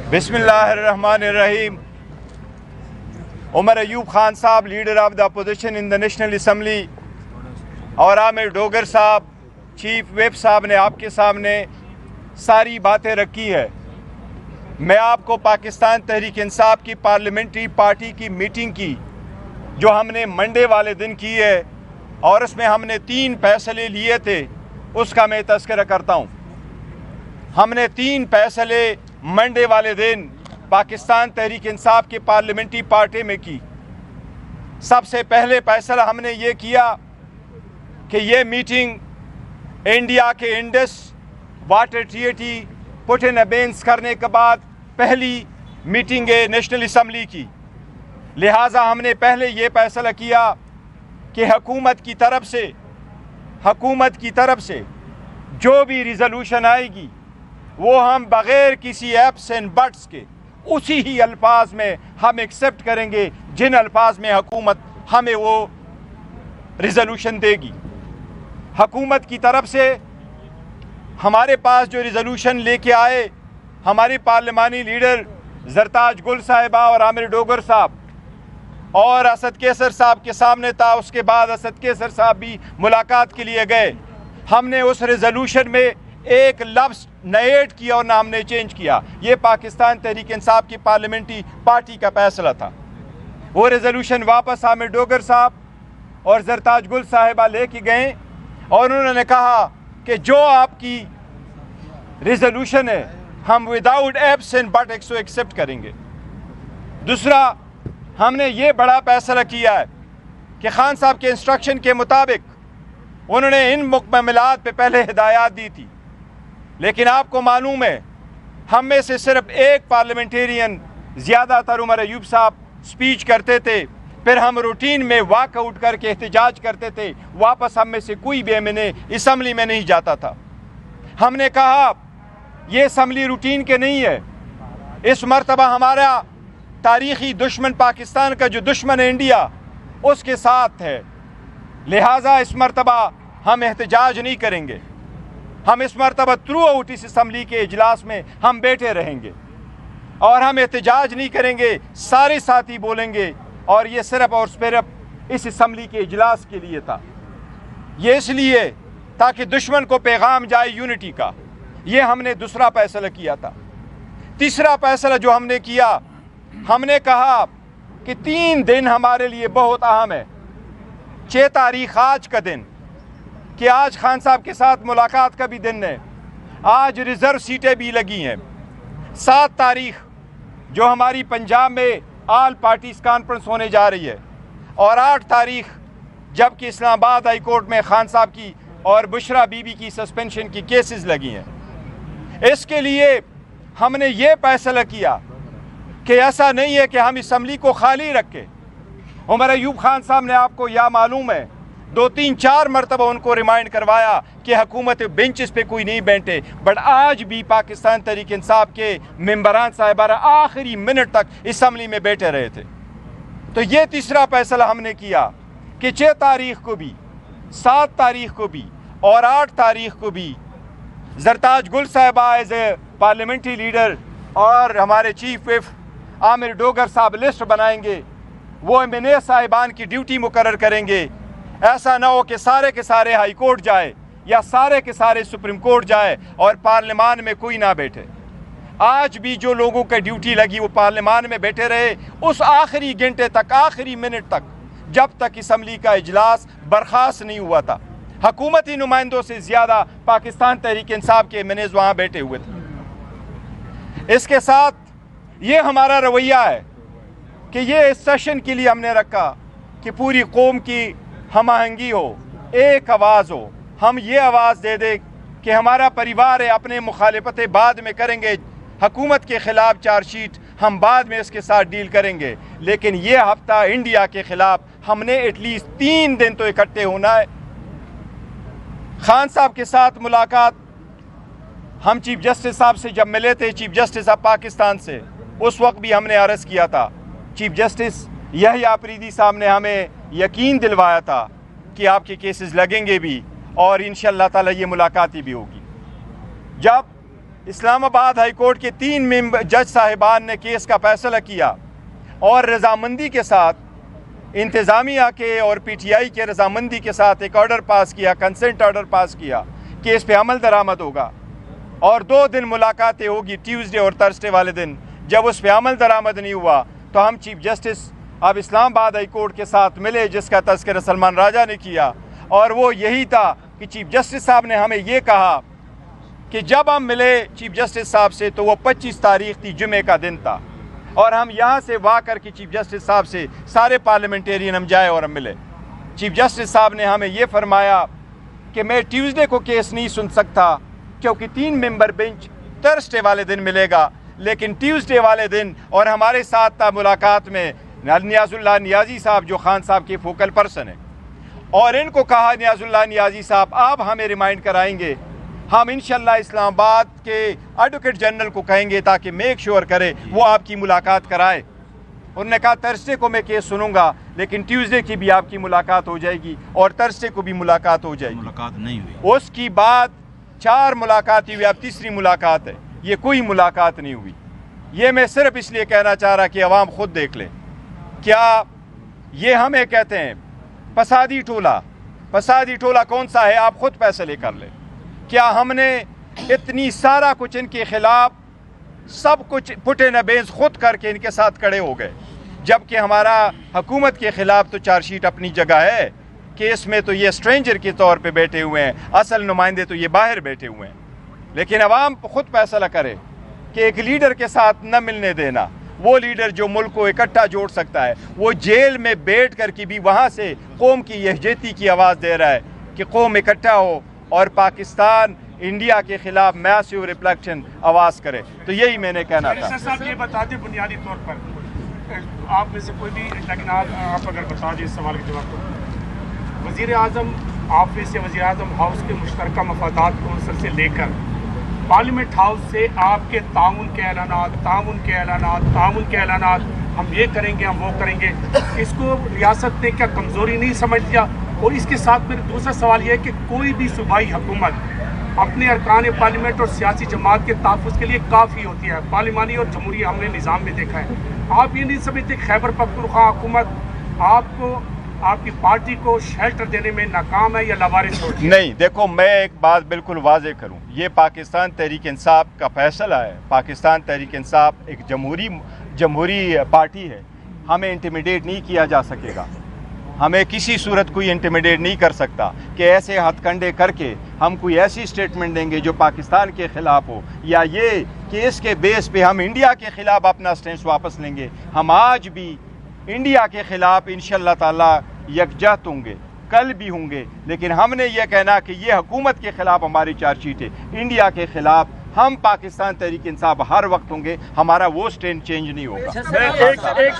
Bismillahirrahmanirrahim. Umar Ayub Khan साहब, leader of the opposition in the national assembly, और आमिर डोगर साहब, chief whip साहब ने आपके सामने सारी बातें रखी है। मैं आपको पाकिस्तान तहरीक इंसाफ की पार्लियामेंट्री पार्टी की मीटिंग की जो हमने मंडे वाले दिन की है और उसमें हमने 3 फैसले लिए थे, उसका मैं तज़किरा करता हूँ। हमने 3 फैसले मंडे वाले दिन पाकिस्तान तहरीक इंसाफ की पार्लियामेंट्री पार्टी में की। सबसे पहले फैसला हमने ये किया कि ये मीटिंग इंडिया के Indus water treaty put in abeyance करने के बाद पहली मीटिंग है नेशनल असम्बली की। लिहाजा हमने पहले ये फैसला किया कि हुकूमत की तरफ से जो भी रिजोल्यूशन आएगी वो हम बग़ैर किसी एप्स एंड बट्स के उसी ही अल्फाज में हम एक्सेप्ट करेंगे जिन अल्फाज में हुकूमत हमें वो रिजोल्यूशन देगी। हुकूमत की तरफ से हमारे पास जो रिजोल्यूशन लेके आए हमारी पार्लिमानी लीडर जरताज गुल साहिबा और आमिर डोगर साहब और असद कैसर साहब के सामने था। उसके बाद असद कैसर साहब भी मुलाकात के लिए गए। हमने उस रिजोल्यूशन में एक लफ्ज़ न ऐड किया और ना हमने चेंज किया। ये पाकिस्तान तहरीक इंसाफ की पार्लियामेंट्री पार्टी का फैसला था। वो रेजोल्यूशन वापस आमिर डोगर साहब और जरताज गुल साहिबा लेके गए और उन्होंने कहा कि जो आपकी रेजोल्यूशन है हम without ifs and but accept करेंगे। दूसरा, हमने ये बड़ा फैसला किया है कि खान साहब के इंस्ट्रक्शन के मुताबिक उन्होंने इन मुकम्मलात पे पहले हिदायत दी थी, लेकिन आपको मालूम है हम में से सिर्फ एक पार्लियामेंटेरियन, ज़्यादातर उमर अयूब साहब स्पीच करते थे, फिर हम रूटीन में वॉकआउट करके एहतजाज करते थे। वापस हम में से कोई भी एमएनए असम्बली में नहीं जाता था। हमने कहा ये असम्बली रूटीन के नहीं है। इस मरतबा हमारा तारीख़ी दुश्मन पाकिस्तान का जो दुश्मन है इंडिया उसके साथ है। लिहाजा इस मरतबा हम एहतजाज नहीं करेंगे। हम इस मरतबा थ्रू आउट इस असम्बली के इजलास में हम बैठे रहेंगे और हम एहतजाज नहीं करेंगे। सारे साथी बोलेंगे और ये सिर्फ और सिर्फ इस असम्बली के इजलास के लिए था। ये इसलिए ताकि दुश्मन को पैगाम जाए यूनिटी का। ये हमने दूसरा फैसला किया था। तीसरा फैसला जो हमने किया, हमने कहा कि 3 दिन हमारे लिए बहुत अहम है। 6 तारीख आज का दिन कि आज खान साहब के साथ मुलाकात का भी दिन है। आज रिज़र्व सीटें भी लगी हैं। 7 तारीख जो हमारी पंजाब में ऑल पार्टीज़ कॉन्फ्रेंस होने जा रही है और 8 तारीख जबकि इस्लामाबाद हाई कोर्ट में खान साहब की और बुशरा बीबी की सस्पेंशन की केसेस लगी हैं। इसके लिए हमने ये फैसला किया कि ऐसा नहीं है कि हम असम्बली को खाली रखें। उमर अयूब खान साहब ने, आपको या मालूम है, 2, 3, 4 मरतबा उनको रिमाइंड करवाया कि हुकूमत बेंचेस पे कोई नहीं बैठे, बट आज भी पाकिस्तान तहरीक इंसाफ के मेंबरान साहिबान आखिरी मिनट तक असम्बली में बैठे रहे थे। तो ये तीसरा फैसला हमने किया कि 6 तारीख को भी, 7 तारीख को भी और 8 तारीख को भी जरताज गुल साहिबा एज ए पार्लियामेंट्री लीडर और हमारे चीफ व्हिप आमिर डोगर साहब लिस्ट बनाएंगे। वो एमएनए साहिबान की ड्यूटी मुकर्रर करेंगे। ऐसा ना हो कि सारे के सारे हाई कोर्ट जाए या सारे के सारे सुप्रीम कोर्ट जाए और पार्लियामान में कोई ना बैठे। आज भी जो लोगों की ड्यूटी लगी वो पार्लियामान में बैठे रहे उस आखिरी घंटे तक, आखिरी मिनट तक, जब तक असम्बली का इजलास बर्खास्त नहीं हुआ था। हुकूमती नुमाइंदों से ज़्यादा पाकिस्तान तहरीक इंसाफ के एमएनएज़ वहाँ बैठे हुए थे। इसके साथ ये हमारा रवैया है कि ये इस सेशन के लिए हमने रखा कि पूरी कौम की हम आहंगी हो, एक आवाज़ हो। हम ये आवाज़ दे दें कि हमारा परिवार है, अपने मुखालिफतें बाद में करेंगे, हुकूमत के ख़िलाफ़ चार्जशीट हम बाद में इसके साथ डील करेंगे, लेकिन ये हफ्ता इंडिया के ख़िलाफ़ हमने एटलीस्ट 3 दिन तो इकट्ठे होना है। खान साहब के साथ मुलाकात हम चीफ जस्टिस साहब से जब मिले थे, चीफ जस्टिस ऑफ पाकिस्तान से, उस वक्त भी हमने अर्ज़ किया था। चीफ जस्टिस यहया आफरीदी साहब ने हमें यकीन दिलवाया था कि आपके केसेस लगेंगे भी और इंशाअल्लाह ताला ये मुलाकात भी होगी। जब اسلام آباد ہائی کورٹ کے 3 جج صاحبان نے کیس کا فیصلہ کیا اور رضامندی کے ساتھ انتظامیہ کے اور پی ٹی آئی کے رضامندی کے ساتھ ایک آرڈر پاس کیا، کنسنٹ آرڈر پاس کیا کہ اس پہ عمل درآمد ہوگا اور 2 دن ملاقاتیں ہوگی، ٹیوزڈے اور تھرسڈے والے دن۔ جب اس پہ عمل درآمد نہیں ہوا تو ہم چیف جسٹس اب اسلام آباد ہائی کورٹ کے ساتھ ملے، جس کا تذکرہ سلمان راجہ نے کیا، اور وہ یہی تھا کہ چیف جسٹس صاحب نے ہمیں یہ کہا کہ جب ہم ملے چیف جسٹس صاحب سے تو وہ 25 تاریخ تھی، جمعے کا دن تھا، اور ہم یہاں سے وا کر کے چیف جسٹس صاحب سے سارے پارلیمنٹیرین ہم جائے اور ہم ملے۔ چیف جسٹس صاحب نے ہمیں یہ فرمایا کہ میں ٹیوزڈے کو کیس نہیں سن سکتا کیونکہ 3 ممبر بینچ تھرسڈے والے دن ملے گا، لیکن ٹیوزڈے والے دن، اور ہمارے ساتھ تھا ملاقات میں نیاز اللہ نیازی صاحب جو خان صاحب کے فوکل پرسن ہیں، اور ان کو کہا نیاز اللہ نیازی صاحب آپ ہمیں ریمائنڈ کرائیں گے، ہم انشاءاللہ اسلام آباد کے ایڈوکیٹ جنرل کو کہیں گے تاکہ میک شور کرے وہ آپ کی ملاقات کرائے۔ انہوں نے کہا تھرسڈے کو میں کیس سنوں گا لیکن ٹیوزڈے کی بھی آپ کی ملاقات ہو جائے گی اور تھرسڈے کو بھی ملاقات ہو جائے گی۔ ملاقات نہیں ہوئی، اس کی بعد 4 ملاقات ہوئی، اب تیسری ملاقات ہے، یہ کوئی ملاقات نہیں ہوئی۔ یہ میں صرف اس لیے کہنا چاہ رہا کہ عوام خود دیکھ لے، کیا یہ ہمیں کہتے ہیں فسادی ٹولہ؟ فسادی ٹولہ کون سا ہے؟ آپ خود فیصلے کر لیں۔ کیا ہم نے اتنی سارا کچھ ان کے خلاف سب کچھ پٹے نبیز خود کر کے ان کے ساتھ کھڑے ہو گئے، جبکہ ہمارا حکومت کے خلاف تو چارج شیٹ اپنی جگہ ہے کہ اس میں تو یہ اسٹرینجر کے طور پہ بیٹھے ہوئے ہیں، اصل نمائندے تو یہ باہر بیٹھے ہوئے ہیں۔ لیکن عوام خود فیصلہ کرے کہ ایک لیڈر کے ساتھ نہ ملنے دینا، وہ لیڈر جو ملک کو اکٹھا جوڑ سکتا ہے، وہ جیل میں بیٹھ کر کے بھی وہاں سے قوم کی یکجہتی کی آواز دے رہا ہے کہ قوم اکٹھا ہو اور پاکستان انڈیا کے خلاف میسیو ریفلیکشن آواز کرے۔ تو یہی میں نے کہنا تھا۔ صاحب یہ بتا دیں بنیادی طور پر آپ میں سے کوئی بھی، لیکن آپ اگر بتا دیں اس سوال کے جواب کو، وزیر اعظم آفس یا وزیر اعظم ہاؤس کے مشترکہ مفادات کونسل سے لے کر پارلیمنٹ ہاؤس سے آپ کے تعاون کے اعلانات، ہم یہ کریں گے، ہم وہ کریں گے، اس کو ریاست نے کیا کمزوری نہیں سمجھ لیا؟ اور اس کے ساتھ میرا دوسرا سوال یہ ہے کہ کوئی بھی صوبائی حکومت اپنے ارکان پارلیمنٹ اور سیاسی جماعت کے تحفظ کے لیے کافی ہوتی ہے، پارلیمانی اور جمہوری ہم نے نظام میں دیکھا ہے۔ آپ یہ نہیں سمجھتے خیبر پختونخوا حکومت آپ کی پارٹی کو شیلٹر دینے میں ناکام ہے یا لاوارث ہو؟ نہیں، دیکھو میں ایک بات بالکل واضح کروں، یہ پاکستان تحریک انصاف کا فیصلہ ہے۔ پاکستان تحریک انصاف ایک جمہوری پارٹی ہے، ہمیں انٹیمیڈیٹ نہیں کیا جا سکے گا، ہمیں کسی صورت کوئی انٹیمیڈیٹ نہیں کر سکتا کہ ایسے ہتھ کنڈے کر کے ہم کوئی ایسی سٹیٹمنٹ دیں گے جو پاکستان کے خلاف ہو، یا یہ کہ اس کے بیس پہ ہم انڈیا کے خلاف اپنا سٹینس واپس لیں گے۔ ہم آج بھی انڈیا کے خلاف انشاءاللہ تعالی یکجہت ہوں گے، کل بھی ہوں گے، لیکن ہم نے یہ کہنا کہ یہ حکومت کے خلاف ہماری چارج شیٹ ہے، انڈیا کے خلاف ہم پاکستان تحریک انصاف ہر وقت ہوں گے، ہمارا وہ سٹینڈ چینج نہیں ہوگا۔ ایک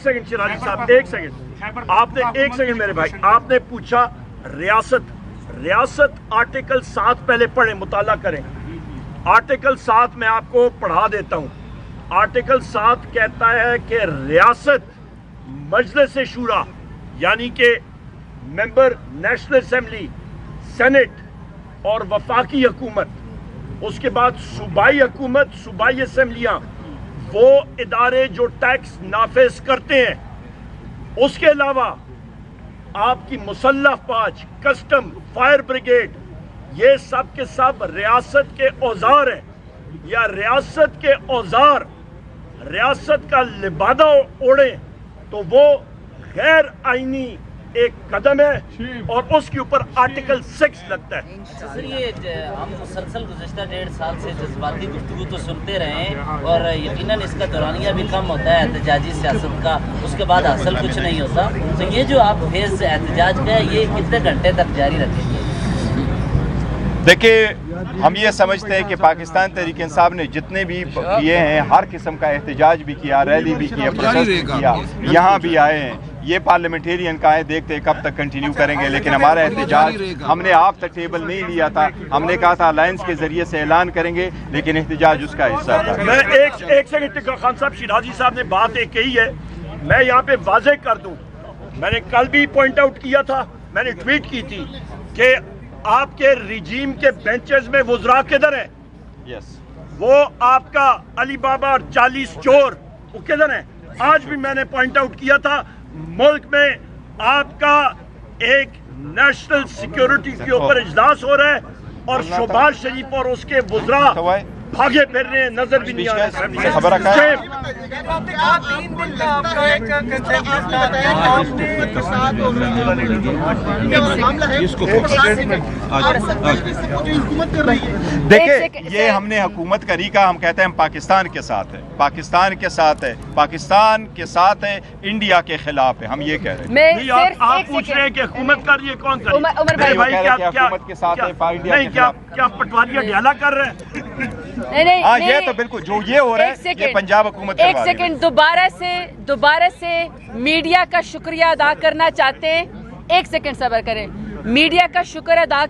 سیکنڈ شیرازی صاحب، ایک سیکنڈ، آپ نے ایک سیکنڈ میرے بھائی، آپ نے پوچھا ریاست آرٹیکل 7 پہلے پڑھیں، مطالعہ کریں۔ آرٹیکل 7 میں آپ کو پڑھا دیتا ہوں۔ آرٹیکل 7 کہتا ہے کہ ریاست مجلس شورا یعنی کہ ممبر نیشنل اسمبلی، سینٹ اور وفاقی حکومت، اس کے بعد صوبائی حکومت، صوبائی اسمبلیاں، وہ ادارے جو ٹیکس نافذ کرتے ہیں، اس کے علاوہ آپ کی مسلح فوج، کسٹم، فائر بریگیڈ، یہ سب کے سب ریاست کے اوزار ہیں، یا ریاست کے اوزار ریاست کا لبادہ اوڑیں تو وہ غیر آئینی ایک قدم ہے اور اس کے اوپر آرٹیکل 6 لگتا ہے۔ سر یہ ہم مسلسل گزشتہ 1.5 سال سے جذباتی گفتگو تو سنتے رہے ہیں اور یقیناً اس کا دورانیہ بھی کم ہوتا ہے احتجاجی سیاست کا، اس کے بعد حاصل کچھ نہیں ہوتا، تو یہ جو آپ فیض احتجاج کا ہے یہ کتنے گھنٹے تک جاری رکھیں گے؟ دیکھیں، ہم یہ سمجھتے ہیں کہ پاکستان تحریک انصاف نے جتنے بھی کیے ہیں، ہر قسم کا احتجاج بھی کیا، ریلی بھی کیا، پروٹیسٹ بھی کیا، یہاں بھی آئے ہیں، یہ پارلیمنٹیرین کا ہے، دیکھتے ہیں کب تک کنٹینیو کریں گے، لیکن ہمارا احتجاج ہم نے آف دا ٹیبل نہیں لیا تھا، ہم نے کہا تھا الائنس کے ذریعے سے اعلان کریں گے، لیکن احتجاج اس کا حصہ تھا۔ میں ایک سیکنڈ، خان صاحب شیرازی صاحب نے بات ایک کہی ہے، میں یہاں پہ واضح کر دوں، میں نے کل بھی پوائنٹ آؤٹ کیا تھا، میں نے ٹویٹ کی تھی کہ آپ کے ریجیم کے بینچز میں وزراء کدھر ہیں؟ यस वो आपका अली बाबा और 40 चोर वो किधर है? आज भी मैंने पॉइंट आउट किया था, मुल्क में आपका एक नेशनल सिक्योरिटी के ऊपर इजलास हो रहा है और शहबाज शरीफ और उसके वुज़रा भागे फिर रहे हैं, नजर भी नहीं आ रहे। खबर रखा है देखिए, ये हमने हुकूमत करी का हम कहते हैं हम पाकिस्तान के साथ है, पाकिस्तान के साथ है, पाकिस्तान के साथ है, इंडिया के खिलाफ है, हम ये कह रहे हैं। नहीं, आप पूछ रहे हैं कि हुकूमत कर रही है, कौन कर रही है? उमर भाई क्या हुकूमत के साथ है, नहीं, क्या पटवारियां ढाला कर रहे हैं? नहीं, हाँ, ये तो बिल्कुल जो ये हो रहा है ये पंजाब हुकूमत एक सेकंड दोबारा से मीडिया का शुक्रिया अदा करना चाहते हैं। एक सेकंड सब्र करें, मीडिया का शुक्र अदा